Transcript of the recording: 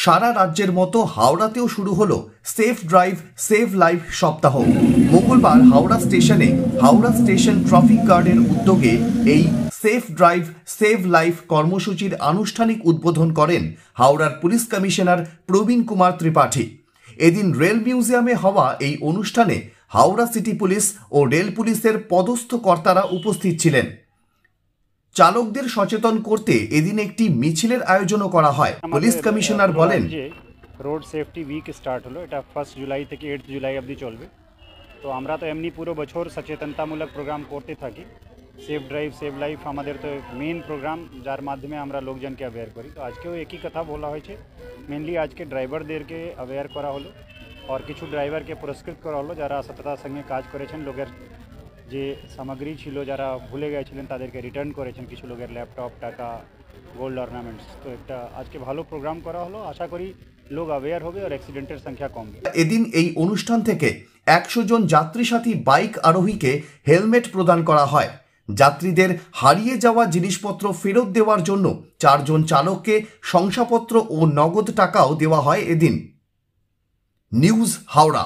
সারা রাজ্যের মতো হাওড়াতেও শুরু হলো সেফ ড্রাইভ সেভ লাইফ সপ্তাহ। মঙ্গলবার হাওড়া স্টেশনে হাওড়া স্টেশন ট্রাফিক গার্ডের উদ্যোগে এই সেফ ড্রাইভ সেভ লাইফ কর্মসূচির আনুষ্ঠানিক উদ্বোধন করেন হাওড়ার পুলিশ কমিশনার প্রবীণ কুমার ত্রিপাঠী। এদিন রেল মিউজিয়ামে হওয়া এই অনুষ্ঠানে হাওড়া সিটি পুলিশ ও রেল পুলিশের পদস্থ কর্তারা উপস্থিত ছিলেন। চালকদের সচেতন করতে এদিন একটি মিছিলের আয়োজনও করা হয়। পুলিশ কমিশনার বলেন, রোড সেফটি উইক স্টার্ট হলো, এটা 1 জুলাই থেকে 8 জুলাই অবধি চলবে। তো আমরা তো এমনি পুরো বছর সচেতনতামূলক প্রোগ্রাম করতে থাকি। সেফ ড্রাইভ সেভ লাইফ আমাদের তো মেন প্রোগ্রাম, যার মাধ্যমে আমরা লোকজনকে অ্যাওয়্যার করি। তো আজকেও একই কথা বলা হয়েছে, মেনলি আজকে ড্রাইভারদেরকে অ্যাওয়্যার করা হলো আর কিছু ড্রাইভারকে পুরস্কৃত করা হলো যারা সততার সঙ্গে কাজ করেছেন। লোকের যে সামগ্রী ছিল যারা ভুলে গেছিলেন তাদেরকে রিটার্ন করেছেন, কিছু লোকের ল্যাপটপ, টাকা, গোল্ড অর্নামেন্টস। তো একটা আজকে ভালো প্রোগ্রাম করা হলো, আশা করি লোক অ্যাওয়্যার হবে আর অ্যাক্সিডেন্টের সংখ্যা কমবে। এদিন এই অনুষ্ঠান থেকে 100 জন যাত্রী সাথী বাইক আরোহীকে হেলমেট প্রদান করা হয়। যাত্রীদের হারিয়ে যাওয়া জিনিসপত্র ফেরত দেওয়ার জন্য 4 জন চালককে শংসাপত্র ও নগদ টাকাও দেওয়া হয় এদিন। নিউজ হাওড়া।